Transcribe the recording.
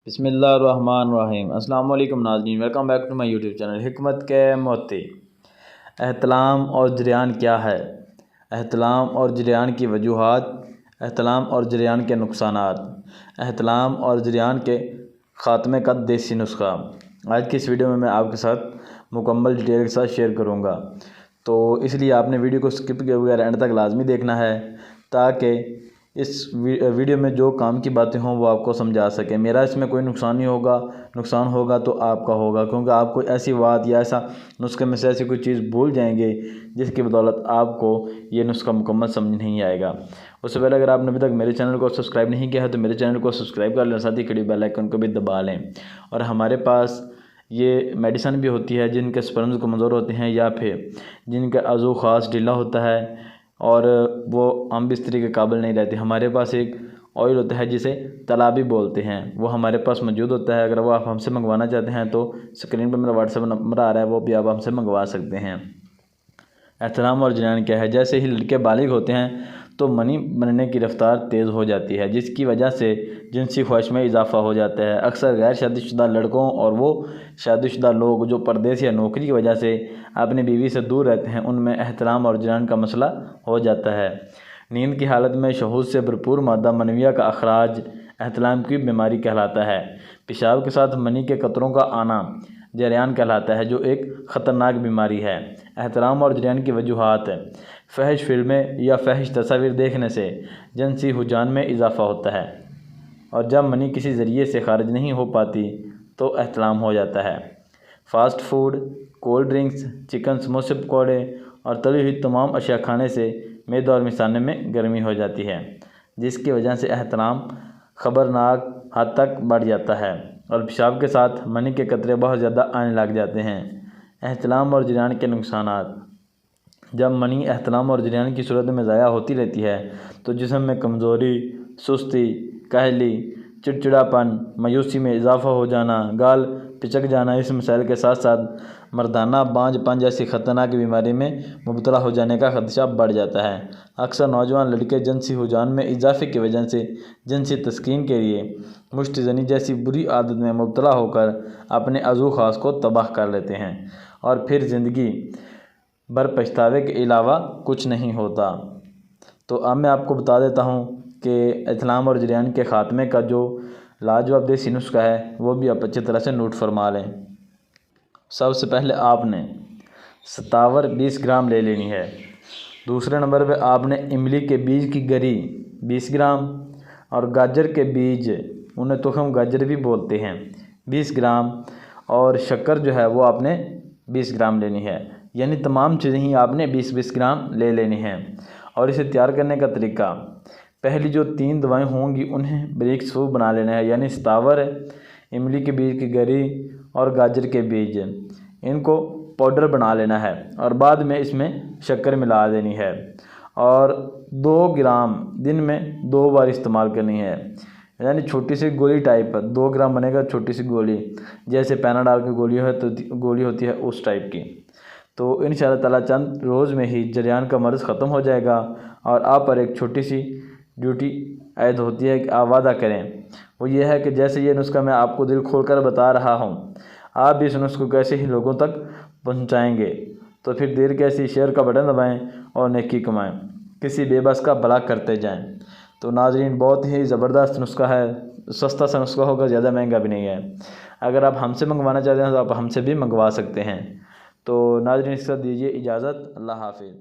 बिस्मिल्लाहिर्रहमानिर्रहीम। अस्सलाम वालेकुम नाज़रीन, welcome back to my YouTube channel Hikmat ke मोती। एहतलाम और जरियान क्या है? एहतलाम और जरियान की वजूहात, एहतलाम और जरियान के नुकसानात, एहतलाम और जरियान के ख़ात्मे का देसी नुस्खा। आज की इस वीडियो में मैं आपके साथ मुकम्मल डिटेल के साथ शेयर करूँगा, तो इसलिए आपने वीडियो को स्किप किए बगैर एंड तक लाजमी देखना है ताकि इस वीडियो में जो काम की बातें हों वो आपको समझा सके। मेरा इसमें कोई नुकसान नहीं होगा, नुकसान होगा तो आपका होगा, क्योंकि आप कोई ऐसी बात या ऐसा नुस्खे में से ऐसी कोई चीज़ भूल जाएंगे जिसकी बदौलत आपको ये नुस्खा मुकम्मल समझ नहीं आएगा। उससे पहले अगर आपने अभी तक मेरे चैनल को सब्सक्राइब नहीं किया है तो मेरे चैनल को सब्सक्राइब कर लें, साथ ही घड़ी बेल आइकन को भी दबा लें। और हमारे पास ये मेडिसन भी होती है जिनके स्पर्म्स कमज़ोर होते हैं या फिर जिनका अज़ू ख़ास ढीला होता है और वो आम बिस्तरी के काबिल नहीं रहते। हमारे पास एक ऑयल होता है जिसे तलाबी बोलते हैं, वो हमारे पास मौजूद होता है। अगर वो आप हमसे मंगवाना चाहते हैं तो स्क्रीन पर मेरा व्हाट्सएप नंबर आ रहा है, वो भी आप हमसे मंगवा सकते हैं। एहतलाम और जरियान क्या है? जैसे ही लड़के बालिग होते हैं तो मनी बनने की रफ़्तार तेज़ हो जाती है, जिसकी वजह से जिनसी ख्वाहिश में इजाफ़ा हो जाता है। अक्सर गैर शादीशुदा लड़कों और वो शादीशुदा लोग जो परदेस या नौकरी की वजह से अपनी बीवी से दूर रहते हैं, उनमें एहतलाम और जरियान का मसला हो जाता है। नींद की हालत में शहूद से भरपूर मादा मनविया का अखराज एहतलाम की बीमारी कहलाता है। पेशाब के साथ मनी के कतरों का आना जरियान कहलाता है, जो एक ख़तरनाक बीमारी है। एहतलाम और जरियान की वजूहात है। फ़हश फिल्में या फ़हश तस्वीर देखने से जिनसी रुझान में इजाफ़ा होता है, और जब मनी किसी ज़रिए से खारिज नहीं हो पाती तो एहतलाम हो जाता है। Fast food, cold drinks, chicken, समोसे, पकौड़े और तली हुई तमाम अशिया खाने से मैदे और मिसाने में गर्मी हो जाती है, जिसकी वजह से एहतलाम ख़तरनाक हद तक बढ़ जाता है और पेशाब के साथ मनी के कतरे बहुत ज़्यादा आने लग जाते हैं। एहतलाम और जरियान के नुकसानात। जब मनी एहतलाम और जरियान की सूरत में ज़ाया होती रहती है तो जिस्म में कमज़ोरी, सुस्ती, काहली, चिड़चिड़ापन, मायूसी में इजाफ़ा हो जाना, गाल पिचक जाना, इस मसाइल के साथ साथ मर्दाना बांझपन जैसी ख़तरनाक बीमारी में मुब्तला हो जाने का खदशा बढ़ जाता है। अक्सर नौजवान लड़के जिनसी रुझान में इजाफे की वजह से जिनसी तस्कीन के लिए मुश्तज़नी जैसी बुरी आदत में मुब्तला होकर अपने अज़ू ख़ास को तबाह कर लेते हैं और फिर ज़िंदगी भर पछतावे के अलावा कुछ नहीं होता। तो अब मैं आपको बता देता हूँ कि एहतलाम और जरियान के ख़ात्मे का जो लाजवाब देसी नुस्खा है वो भी आप अच्छी तरह से नोट फरमा लें। सबसे पहले आपने सतावर 20 ग्राम ले लेनी है। दूसरे नंबर पे आपने इमली के बीज की गरी 20 ग्राम और गाजर के बीज, उन्हें तो हम गाजर भी बोलते हैं, 20 ग्राम और शक्कर जो है वो आपने 20 ग्राम लेनी है। यानी तमाम चीज़ें ही आपने 20-20 ग्राम ले लेनी हैं। और इसे तैयार करने का तरीका, पहली जो 3 दवाएं होंगी उन्हें बारीक सूप बना लेना है, यानी सतावर, इमली के बीज की गरी और गाजर के बीज, इनको पाउडर बना लेना है और बाद में इसमें शक्कर मिला देनी है और 2 ग्राम दिन में 2 बार इस्तेमाल करनी है। यानी छोटी सी गोली टाइप, 2 ग्राम बनेगा छोटी सी गोली, जैसे पैनाडाल की गोली है तो गोली होती है उस टाइप की। तो इंशाअल्लाह ताला चंद रोज़ में ही जरियान का मर्ज़ ख़त्म हो जाएगा और आप पर एक छोटी सी ड्यूटी ऐद होती है कि आप वादा करें। वो ये है कि जैसे ये नुस्खा मैं आपको दिल खोल कर बता रहा हूँ, आप भी इस नुस्खे को कैसे ही लोगों तक पहुँचाएँगे तो फिर देर कैसी, शेयर का बटन दबाएँ और नेकी कमाएँ, किसी बेबस का भला करते जाएँ। तो नाज़रीन, बहुत ही ज़बरदस्त नुस्खा है, सस्ता सा नुस्खा होगा, ज़्यादा महंगा भी नहीं है। अगर आप हमसे मंगवाना चाहते हैं तो आप हमसे भी मंगवा सकते हैं। तो नाज़रीन, इसके साथ दीजिए इजाज़त। अल्लाह हाफ़िज़।